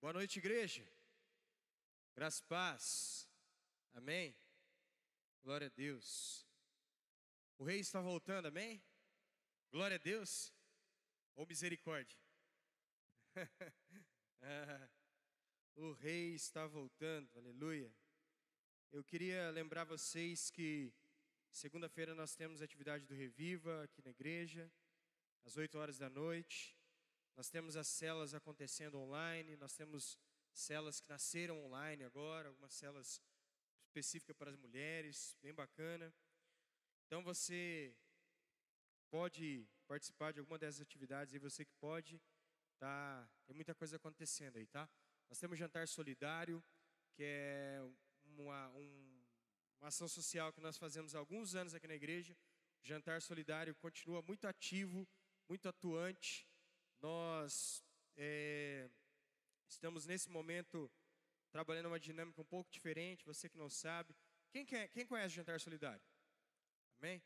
Boa noite, igreja. Graça e paz. Amém. Glória a Deus. O rei está voltando, amém? Glória a Deus. Ou misericórdia. O rei está voltando, aleluia. Eu queria lembrar vocês que segunda-feira nós temos a atividade do Reviva aqui na igreja, às 8 horas da noite. Nós temos as celas acontecendo online, nós temos celas que nasceram online agora, algumas celas específicas para as mulheres, bem bacana. Então você pode participar de alguma dessas atividades e você que pode, tem muita coisa acontecendo aí, tá? Nós temos jantar solidário, que é uma ação social que nós fazemos há alguns anos aqui na igreja. O jantar solidário continua muito ativo, muito atuante. Nós estamos nesse momento trabalhando uma dinâmica um pouco diferente, você que não sabe. Quem conhece o Jantar Solidário? Amém?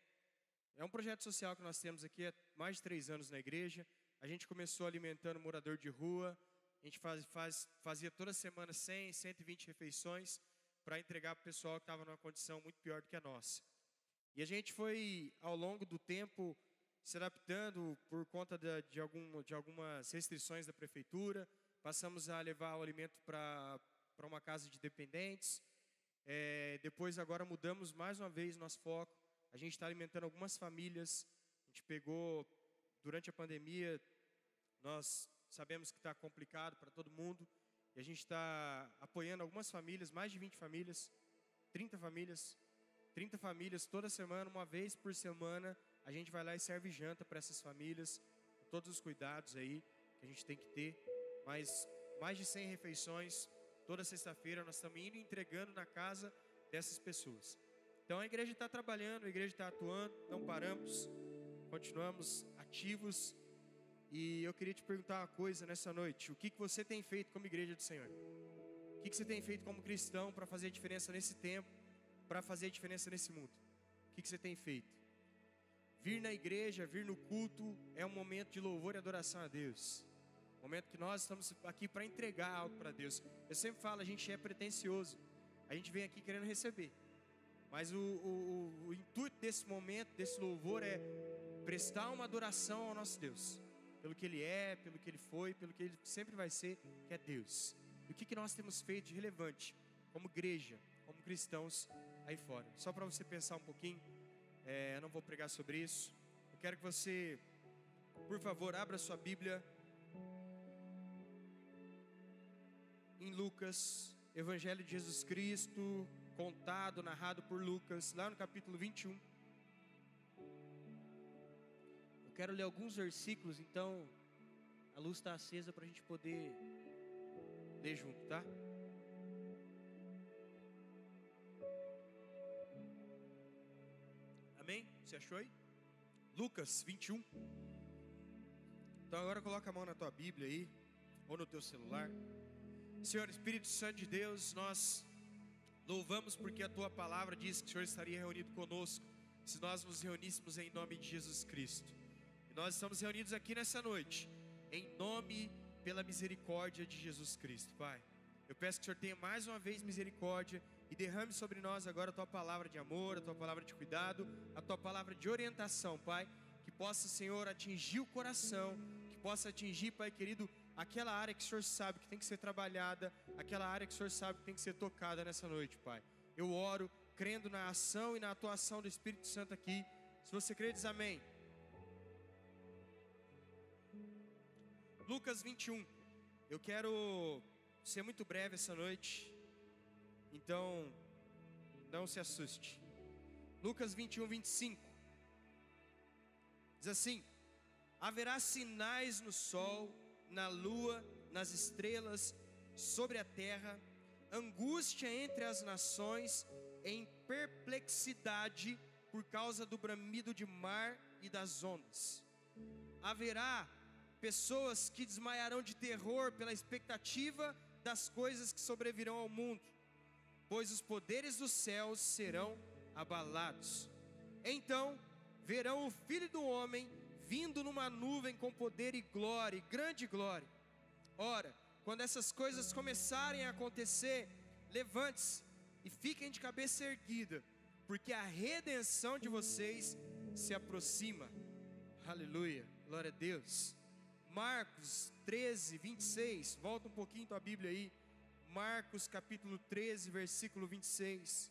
É um projeto social que nós temos aqui há mais de 3 anos na igreja. A gente começou alimentando morador de rua. A gente fazia toda semana 100, 120 refeições para entregar para o pessoal que estava numa condição muito pior do que a nossa. E a gente foi, ao longo do tempo, se adaptando por conta de algumas restrições da prefeitura. Passamos a levar o alimento para uma casa de dependentes. Depois agora mudamos mais uma vez nosso foco. A gente está alimentando algumas famílias. A gente pegou, durante a pandemia, nós sabemos que está complicado para todo mundo. E a gente está apoiando algumas famílias, mais de 20 famílias, 30 famílias. 30 famílias toda semana, uma vez por semana. A gente vai lá e serve janta para essas famílias, com todos os cuidados aí que a gente tem que ter. Mas mais de 100 refeições, toda sexta-feira nós estamos indo e entregando na casa dessas pessoas. Então a igreja está trabalhando, a igreja está atuando, não paramos, continuamos ativos. E eu queria te perguntar uma coisa nessa noite: o que você tem feito como igreja do Senhor? O que você tem feito como cristão para fazer a diferença nesse tempo, para fazer a diferença nesse mundo? O que você tem feito? Vir na igreja, vir no culto é um momento de louvor e adoração a Deus. Momento que nós estamos aqui para entregar algo para Deus. Eu sempre falo, a gente é pretensioso. A gente vem aqui querendo receber. Mas o intuito desse momento, desse louvor, é prestar uma adoração ao nosso Deus. Pelo que Ele é, pelo que Ele foi, pelo que Ele sempre vai ser, que é Deus. E o que nós temos feito de relevante, como igreja, como cristãos aí fora. Só para você pensar um pouquinho. Eu não vou pregar sobre isso. Eu quero que você, por favor, abra sua Bíblia em Lucas, Evangelho de Jesus Cristo, contado, narrado por Lucas, lá no capítulo 21. Eu quero ler alguns versículos, então a luz está acesa para a gente poder ler junto, tá? Amém? Você achou aí? Lucas 21. Então agora coloca a mão na tua Bíblia aí, ou no teu celular. Senhor, Espírito Santo de Deus, nós louvamos porque a tua palavra diz que o Senhor estaria reunido conosco se nós nos reuníssemos em nome de Jesus Cristo. E nós estamos reunidos aqui nessa noite, em nome, pela misericórdia de Jesus Cristo, Pai. Eu peço que o Senhor tenha mais uma vez misericórdia e derrame sobre nós agora a tua palavra de amor, a tua palavra de cuidado, a tua palavra de orientação, Pai. Que possa, Senhor, atingir o coração, que possa atingir, Pai querido, aquela área que o Senhor sabe que tem que ser trabalhada, aquela área que o Senhor sabe que tem que ser tocada nessa noite, Pai. Eu oro, crendo na ação e na atuação do Espírito Santo aqui. Se você crê, diz amém. Lucas 21. Eu quero ser muito breve essa noite, então não se assuste. Lucas 21, 25. Diz assim: haverá sinais no sol, na lua, nas estrelas, sobre a terra, angústia entre as nações, em perplexidade por causa do bramido de mar e das ondas. Haverá pessoas que desmaiarão de terror pela expectativa das coisas que sobrevirão ao mundo, pois os poderes dos céus serão abalados. Então verão o Filho do Homem vindo numa nuvem com poder e glória, e grande glória. Ora, quando essas coisas começarem a acontecer, levante-se e fiquem de cabeça erguida, porque a redenção de vocês se aproxima. Aleluia, glória a Deus. Marcos 13, 26, volta um pouquinho tua Bíblia aí. Marcos capítulo 13, versículo 26.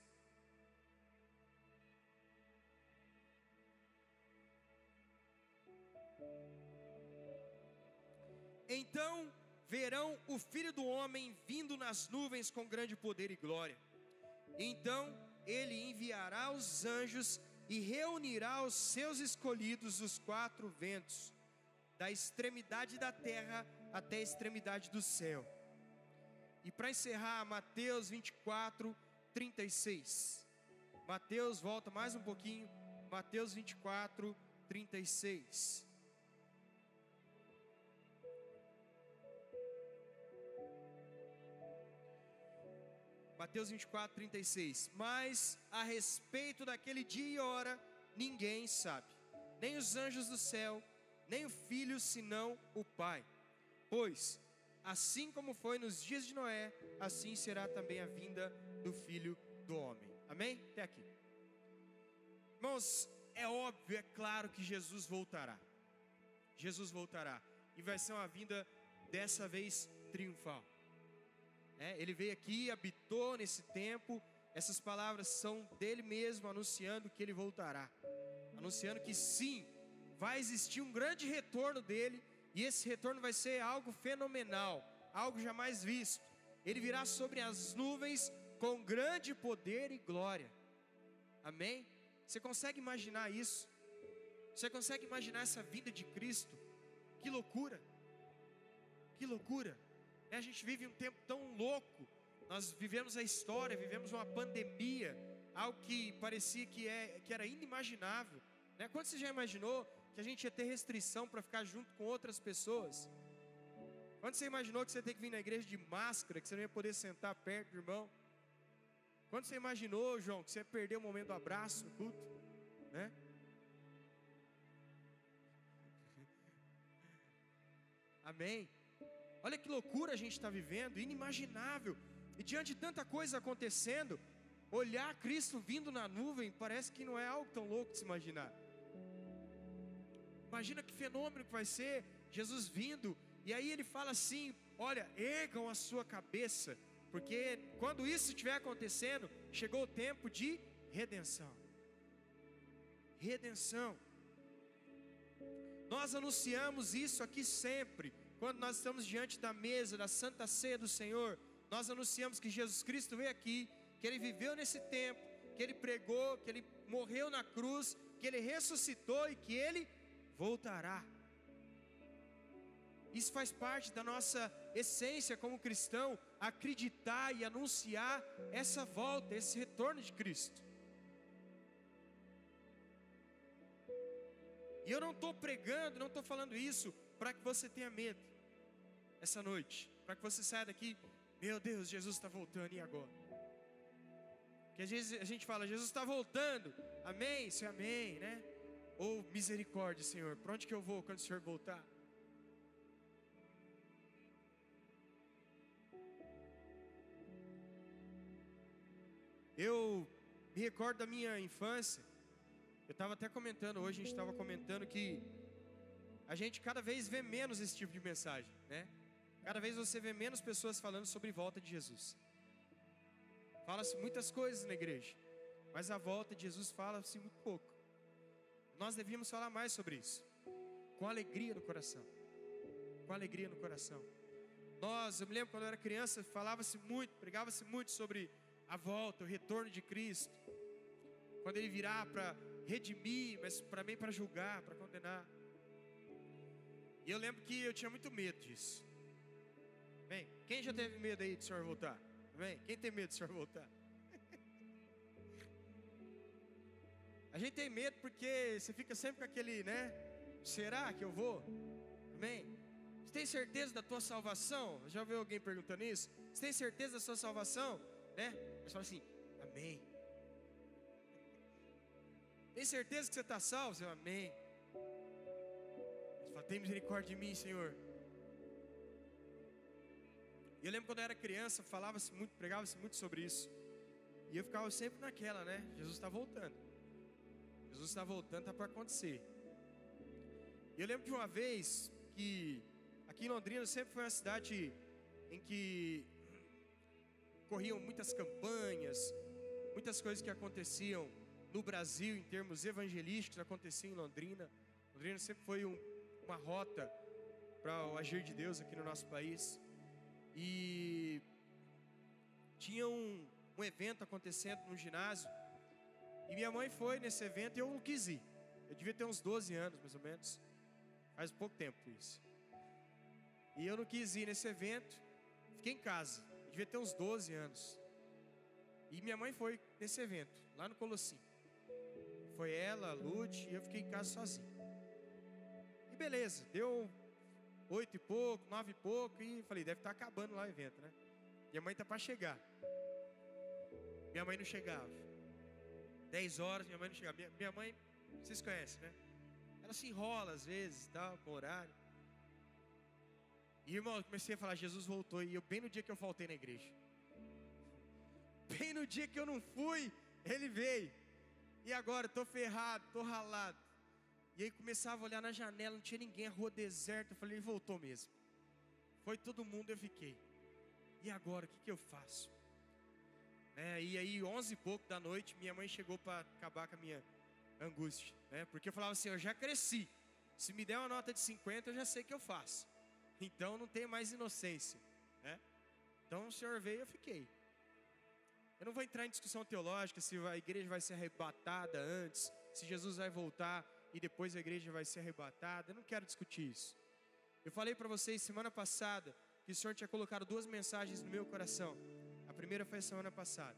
Então verão o Filho do Homem vindo nas nuvens com grande poder e glória. Então ele enviará os anjos e reunirá os seus escolhidos dos quatro ventos, da extremidade da terra até a extremidade do céu. E para encerrar, Mateus 24, 36. Mateus, volta mais um pouquinho. Mateus 24, 36. Mateus 24, 36. Mas a respeito daquele dia e hora, ninguém sabe, nem os anjos do céu, nem o Filho, senão o Pai. Pois, assim como foi nos dias de Noé, assim será também a vinda do Filho do Homem. Amém? Até aqui. Irmãos, é óbvio, é claro que Jesus voltará. Jesus voltará. E vai ser uma vinda, dessa vez, triunfal. Ele veio aqui, habitou nesse tempo. Essas palavras são dele mesmo, anunciando que ele voltará. Anunciando que sim, vai existir um grande retorno dele. E esse retorno vai ser algo fenomenal, algo jamais visto. Ele virá sobre as nuvens com grande poder e glória. Amém? Você consegue imaginar isso? Você consegue imaginar essa vinda de Cristo? Que loucura! Que loucura! A gente vive um tempo tão louco. Nós vivemos a história, vivemos uma pandemia, algo que parecia que era inimaginável, né? Quando você já imaginou que a gente ia ter restrição para ficar junto com outras pessoas? Quando você imaginou que você ia ter que vir na igreja de máscara, que você não ia poder sentar perto do irmão? Quando você imaginou, João, que você ia perder o momento do abraço no culto, né? Amém? Olha que loucura a gente está vivendo, inimaginável. E diante de tanta coisa acontecendo, olhar Cristo vindo na nuvem parece que não é algo tão louco de se imaginar. Imagina que fenômeno que vai ser Jesus vindo. E aí ele fala assim: olha, ergam a sua cabeça, porque quando isso estiver acontecendo, chegou o tempo de redenção. Redenção. Nós anunciamos isso aqui sempre. Quando nós estamos diante da mesa da Santa Ceia do Senhor, nós anunciamos que Jesus Cristo veio aqui, que Ele viveu nesse tempo, que Ele pregou, que Ele morreu na cruz, que Ele ressuscitou e que Ele voltará. Isso faz parte da nossa essência como cristão, acreditar e anunciar essa volta, esse retorno de Cristo. E eu não estou pregando, não estou falando isso para que você tenha medo essa noite, para que você saia daqui: meu Deus, Jesus está voltando, e agora? Porque às vezes a gente fala: Jesus está voltando, amém? Isso é amém, né? Ou misericórdia, Senhor, para onde que eu vou quando o Senhor voltar? Eu me recordo da minha infância. Eu estava até comentando hoje, a gente estava comentando que a gente cada vez vê menos esse tipo de mensagem, né? Cada vez você vê menos pessoas falando sobre volta de Jesus. Fala-se muitas coisas na igreja, mas a volta de Jesus fala-se muito pouco. Nós devíamos falar mais sobre isso, com alegria no coração. Com alegria no coração. Eu me lembro quando eu era criança, falava-se muito, pregava-se muito sobre a volta, o retorno de Cristo. Quando Ele virá para redimir, mas também para julgar, para condenar. E eu lembro que eu tinha muito medo disso. Bem, quem já teve medo aí de o Senhor voltar? Amém? Quem tem medo do Senhor voltar? A gente tem medo porque você fica sempre com aquele, né? Será que eu vou? Amém? Você tem certeza da tua salvação? Já ouviu alguém perguntando isso? Você tem certeza da sua salvação? Né? Você fala assim: amém. Tem certeza que você está salvo? Você fala: amém. Você fala: tem misericórdia de mim, Senhor. Eu lembro quando eu era criança, falava-se muito, pregava-se muito sobre isso. E eu ficava sempre naquela, né? Jesus está voltando. Jesus está voltando, está para acontecer. E eu lembro de uma vez que aqui em Londrina sempre foi uma cidade em que corriam muitas campanhas, muitas coisas que aconteciam no Brasil em termos evangelísticos aconteciam em Londrina. Londrina sempre foi uma rota para o agir de Deus aqui no nosso país. E tinha um evento acontecendo no ginásio. E minha mãe foi nesse evento e eu não quis ir. Eu devia ter uns 12 anos mais ou menos. Faz pouco tempo isso. E eu não quis ir nesse evento. Fiquei em casa. Eu devia ter uns 12 anos. E minha mãe foi nesse evento, lá no Colossim. Foi ela, a Lud, e eu fiquei em casa sozinho. E beleza, deu 8 e pouco, 9 e pouco, e falei, deve estar acabando lá o evento, né? Minha mãe tá para chegar. Minha mãe não chegava. 10 horas, minha mãe não chegava. Minha mãe, vocês conhecem, né? Ela se enrola às vezes, tal, com o horário. E irmão, eu comecei a falar, Jesus voltou, e eu bem no dia que eu faltei na igreja. Bem no dia que eu não fui, ele veio. E agora, estou ferrado, estou ralado. E aí começava a olhar na janela, não tinha ninguém, a rua deserta. Eu falei, ele voltou mesmo. Foi todo mundo, eu fiquei. E agora, o que eu faço? E aí, 11 e pouco da noite, minha mãe chegou para acabar com a minha angústia. Porque eu falava assim, eu já cresci. Se me der uma nota de 50, eu já sei o que eu faço. Então, não tem mais inocência. Então, o Senhor veio e eu fiquei. Eu não vou entrar em discussão teológica, se a igreja vai ser arrebatada antes, se Jesus vai voltar e depois a igreja vai ser arrebatada. Eu não quero discutir isso. Eu falei para vocês semana passada que o Senhor tinha colocado 2 mensagens no meu coração. A primeira foi a semana passada.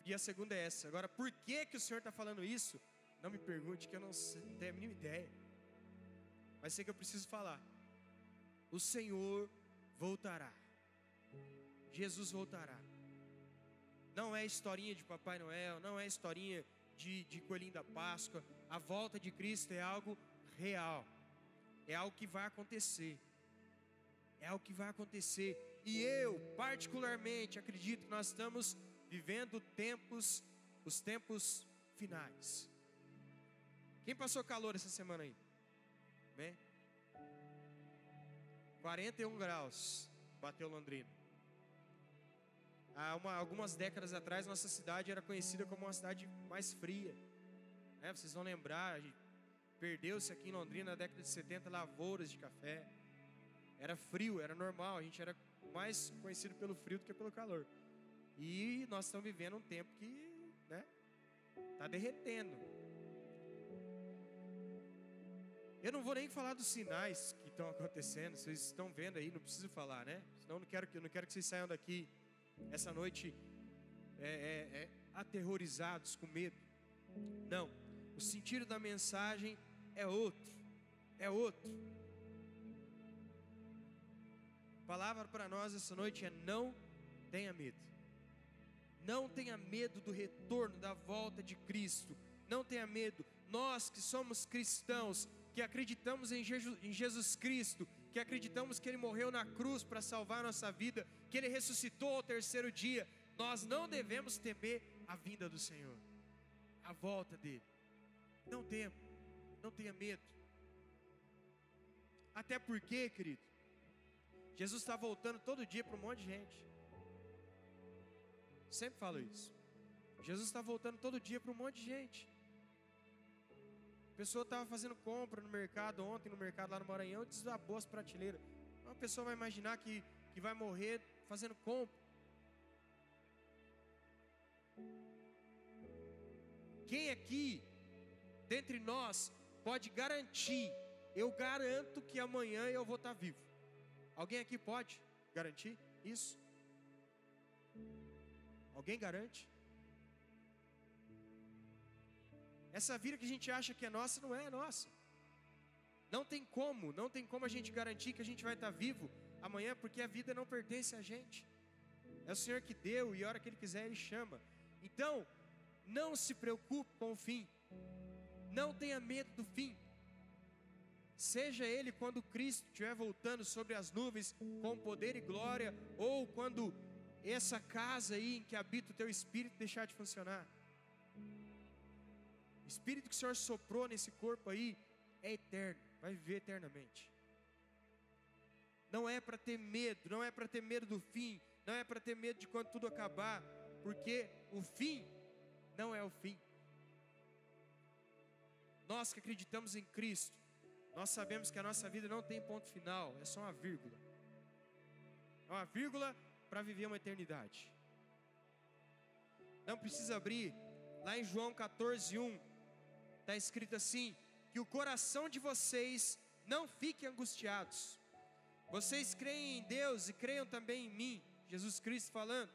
E a segunda é essa. Agora, por que o Senhor está falando isso? Não me pergunte, que eu não tenho a mínima ideia. Mas sei que eu preciso falar. O Senhor voltará. Jesus voltará. Não é historinha de Papai Noel, não é historinha de Coelhinho da Páscoa. A volta de Cristo é algo real. É algo que vai acontecer. É algo que vai acontecer. E eu, particularmente, acredito que nós estamos vivendo os tempos finais. Quem passou calor essa semana aí? Bem? 41 graus, bateu Londrina. Algumas décadas atrás, nossa cidade era conhecida como uma cidade mais fria. Vocês vão lembrar, perdeu-se aqui em Londrina na década de 70 lavouras de café. Era frio, era normal, a gente era mais conhecido pelo frio do que pelo calor. E nós estamos vivendo um tempo que, está derretendo. Eu não vou nem falar dos sinais que estão acontecendo, vocês estão vendo aí, não preciso falar, né? Senão eu não quero que vocês saiam daqui essa noite aterrorizados, com medo. Não, o sentido da mensagem é outro. A palavra para nós essa noite é: não tenha medo. Não tenha medo do retorno, da volta de Cristo. Não tenha medo. Nós que somos cristãos, que acreditamos em Jesus Cristo, que acreditamos que Ele morreu na cruz para salvar a nossa vida, que Ele ressuscitou ao 3º dia, nós não devemos temer a vinda do Senhor, a volta dEle. Não tenha medo. Até porque, querido, Jesus está voltando todo dia para um monte de gente. Sempre falo isso. Jesus está voltando todo dia para um monte de gente. A pessoa estava fazendo compra no mercado ontem, no mercado lá no Maranhão, desabou as prateleiras. Uma pessoa vai imaginar que vai morrer fazendo compra. Quem aqui, dentre nós, pode garantir? Eu garanto que amanhã eu vou estar vivo. Alguém aqui pode garantir isso? Alguém garante? Essa vida que a gente acha que é nossa, não é nossa. Não tem como a gente garantir que a gente vai estar vivo amanhã, porque a vida não pertence a gente. É o Senhor que deu, e a hora que Ele quiser Ele chama. Então, não se preocupe com o fim. Não tenha medo do fim. seja ele quando Cristo estiver voltando sobre as nuvens com poder e glória, ou quando essa casa aí em que habita o teu Espírito deixar de funcionar. O Espírito que o Senhor soprou nesse corpo aí é eterno, vai viver eternamente. Não é para ter medo, não é para ter medo do fim, não é para ter medo de quando tudo acabar, porque o fim não é o fim. Nós que acreditamos em Cristo, nós sabemos que a nossa vida não tem ponto final, é só uma vírgula. É uma vírgula para viver uma eternidade. Não precisa abrir, lá em João 14:1, está escrito assim: que o coração de vocês não fique angustiados. Vocês creem em Deus e creiam também em mim. Jesus Cristo falando: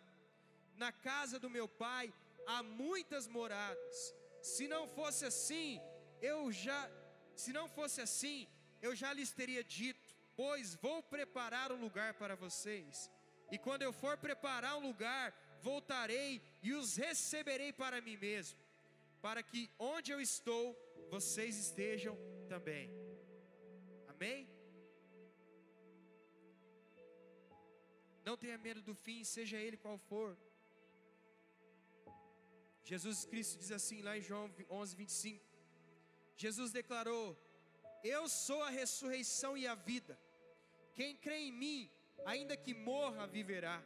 na casa do meu Pai há muitas moradas. Se não fosse assim, eu já lhes teria dito, pois vou preparar um lugar para vocês. E quando eu for preparar um lugar, voltarei e os receberei para mim mesmo, para que onde eu estou, vocês estejam também. Amém? Não tenha medo do fim, seja ele qual for. Jesus Cristo diz assim lá em João 11:25. Jesus declarou: eu sou a ressurreição e a vida. Quem crê em mim, ainda que morra, viverá.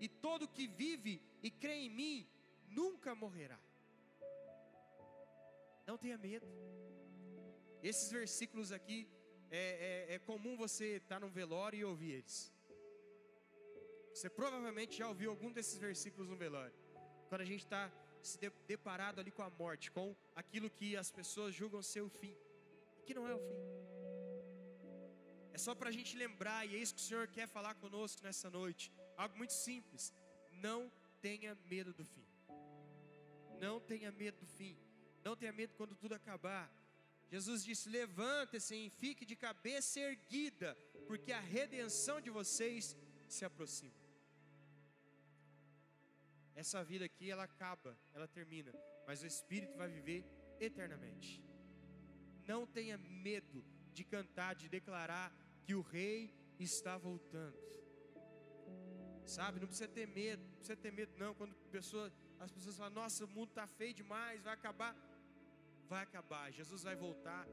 E todo que vive e crê em mim, nunca morrerá. Não tenha medo. Esses versículos aqui, é comum você estar num velório e ouvir eles. Você provavelmente já ouviu algum desses versículos no velório. Quando a gente está se deparado ali com a morte, com aquilo que as pessoas julgam ser o fim, que não é o fim. É só para a gente lembrar, e é isso que o Senhor quer falar conosco nessa noite. Algo muito simples: não tenha medo do fim. Não tenha medo do fim. Não tenha medo quando tudo acabar. Jesus disse: levante-se e fique de cabeça erguida, porque a redenção de vocês se aproxima. Essa vida aqui, ela acaba, ela termina, mas o Espírito vai viver eternamente. Não tenha medo de cantar, de declarar que o Rei está voltando. Sabe, não precisa ter medo, não precisa ter medo não, quando as pessoas falam: nossa, o mundo está feio demais, vai acabar. Vai acabar, Jesus vai voltar,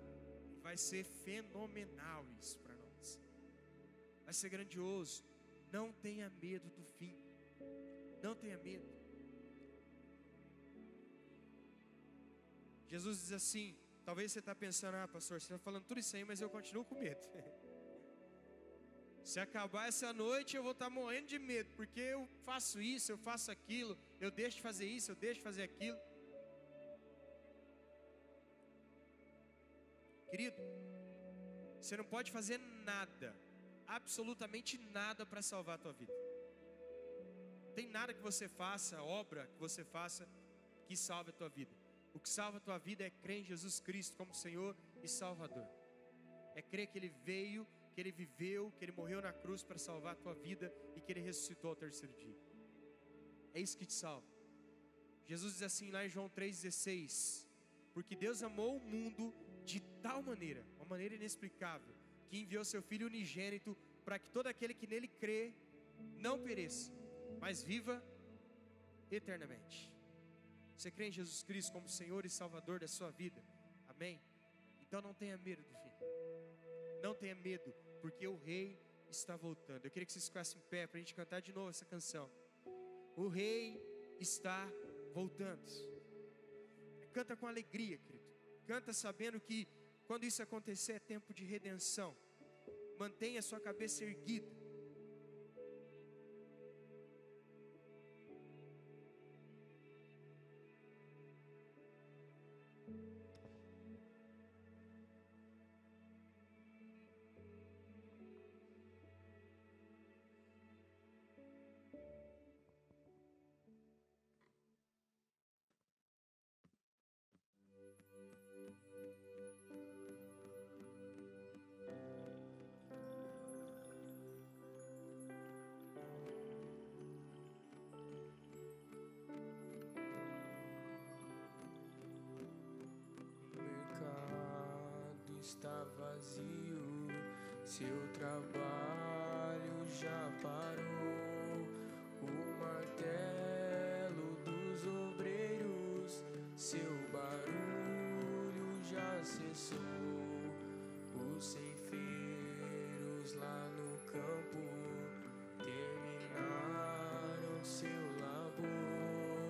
e vai ser fenomenal isso para nós. Vai ser grandioso. Não tenha medo do fim. Não tenha medo. Jesus diz assim, talvez você está pensando: ah, pastor, você está falando tudo isso aí, mas eu continuo com medo. Se acabar essa noite, eu vou estar morrendo de medo, porque eu faço isso, eu faço aquilo, eu deixo de fazer isso, eu deixo de fazer aquilo. Querido, você não pode fazer nada, absolutamente nada, para salvar a tua vida. Não tem nada que você faça, obra que você faça, que salve a tua vida. O que salva a tua vida é crer em Jesus Cristo como Senhor e Salvador. É crer que Ele veio, que Ele viveu, que Ele morreu na cruz para salvar a tua vida e que Ele ressuscitou ao terceiro dia. É isso que te salva. Jesus diz assim lá em João 3,16: porque Deus amou o mundo de tal maneira, uma maneira inexplicável, que enviou seu Filho unigênito, para que todo aquele que nele crê não pereça, mas viva eternamente. Você crê em Jesus Cristo como Senhor e Salvador da sua vida? Amém? Então não tenha medo do fim. Não tenha medo, porque o Rei está voltando. Eu queria que vocês ficassem em pé para a gente cantar de novo essa canção. O Rei está voltando. Canta com alegria, querido. Canta sabendo que quando isso acontecer é tempo de redenção. Mantenha a sua cabeça erguida. está vazio, seu trabalho já parou. O martelo dos obreiros, seu barulho já cessou. Os ceifeiros lá no campo terminaram seu labor.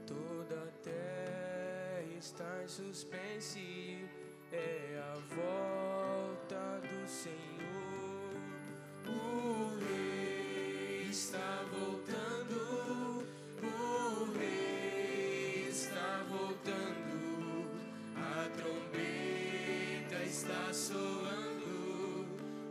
Toda a terra está em suspense, é a volta do Senhor. O Rei está voltando, o Rei está voltando, a trombeta está soando,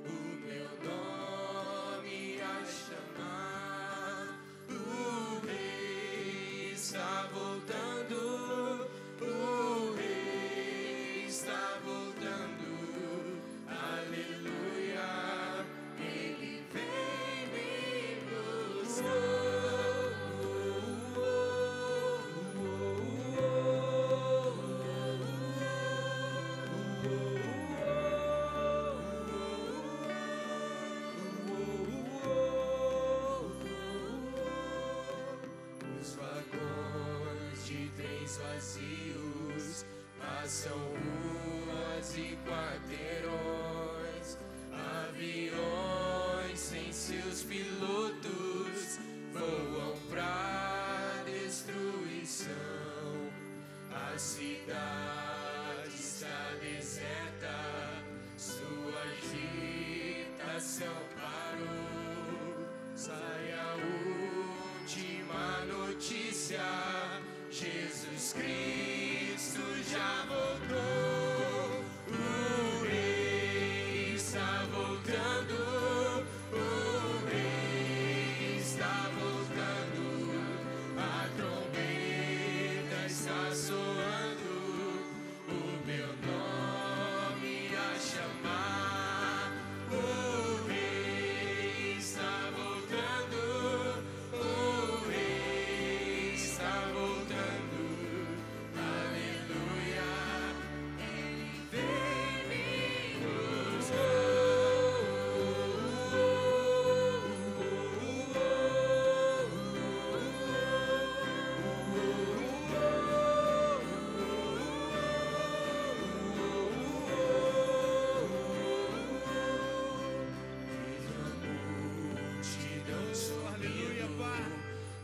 o meu nome a chamar. O Rei está voltando, o Rei está voltando, aleluia, Ele vem me buscar. Os vagões de trens vazios passam ruas e quarteirões, aviões sem seus pilotos voam pra destruição. A cidade está deserta, sua agitação parou. Sai a última notícia, Jesus Cristo já voltou. O Rei está voltando, o Rei está voltando, a trombeta está soando, o meu nome a chamar. O Rei está voltando, o Rei está voltando, aleluia, Ele vem me buscar. Multidão sorrindo,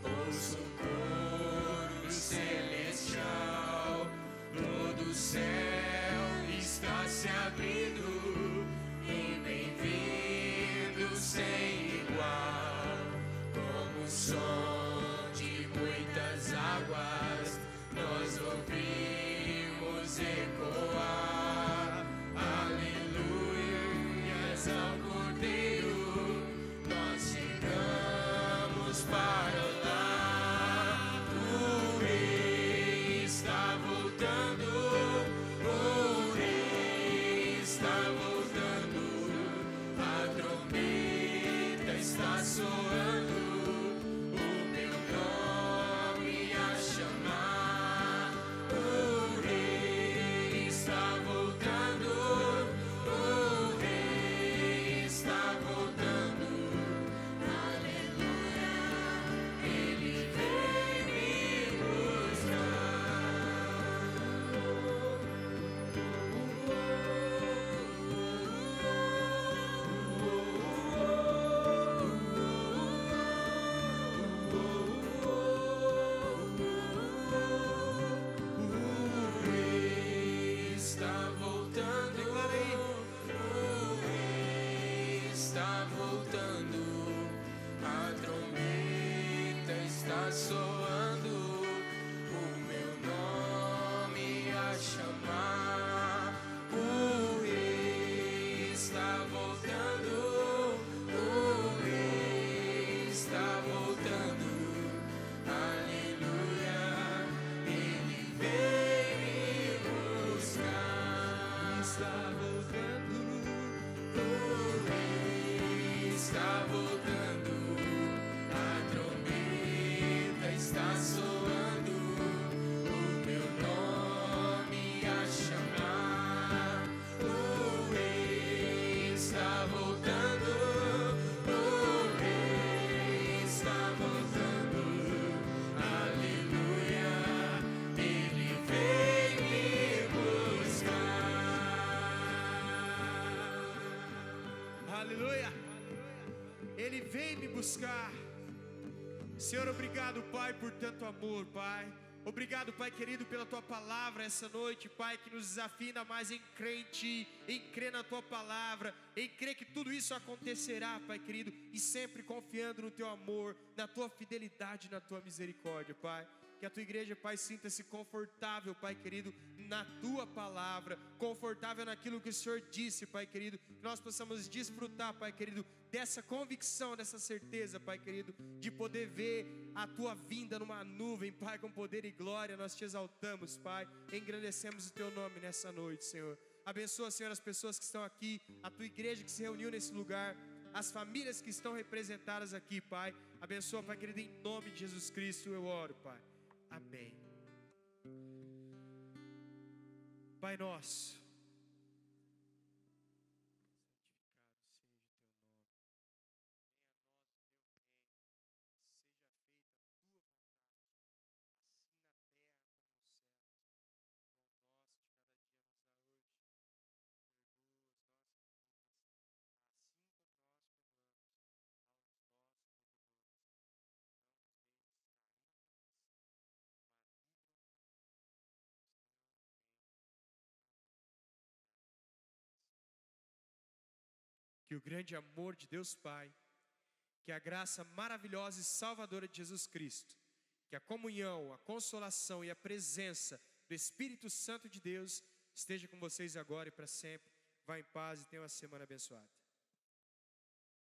ouço um coro celestial, todo o céu está se abrindo, e bem-vindo sem igual, como o som de muitas águas, nós ouvimos ecoar, aleluias ao Cordeiro, nós chegamos para lá. O Rei está voltando, o Rei está voltando, a trombeta está soando, o meu nome a chamar. O Rei está voltando, o Rei está voltando, aleluia, Ele vem me buscar. Aleluia. Ele vem me buscar. Senhor, obrigado, Pai, por tanto amor, Pai. Obrigado, Pai querido, pela Tua palavra essa noite, Pai, que nos desafia ainda mais em crer em Ti, em crer na Tua palavra, em crer que tudo isso acontecerá, Pai querido, e sempre confiando no Teu amor, na Tua fidelidade, na Tua misericórdia, Pai. Que a Tua igreja, Pai, sinta-se confortável, Pai querido, na Tua palavra, confortável naquilo que o Senhor disse, Pai querido, que nós possamos desfrutar, Pai querido, dessa convicção, dessa certeza, Pai querido, de poder ver a Tua vinda numa nuvem, Pai, com poder e glória. Nós Te exaltamos, Pai, engrandecemos o Teu nome nessa noite, Senhor. Abençoa, Senhor, as pessoas que estão aqui, a Tua igreja que se reuniu nesse lugar, as famílias que estão representadas aqui, Pai. Abençoa, Pai querido, em nome de Jesus Cristo eu oro, Pai. Amém. Pai nosso, que o grande amor de Deus Pai, que a graça maravilhosa e salvadora de Jesus Cristo, que a comunhão, a consolação e a presença do Espírito Santo de Deus esteja com vocês agora e para sempre. Vá em paz e tenha uma semana abençoada.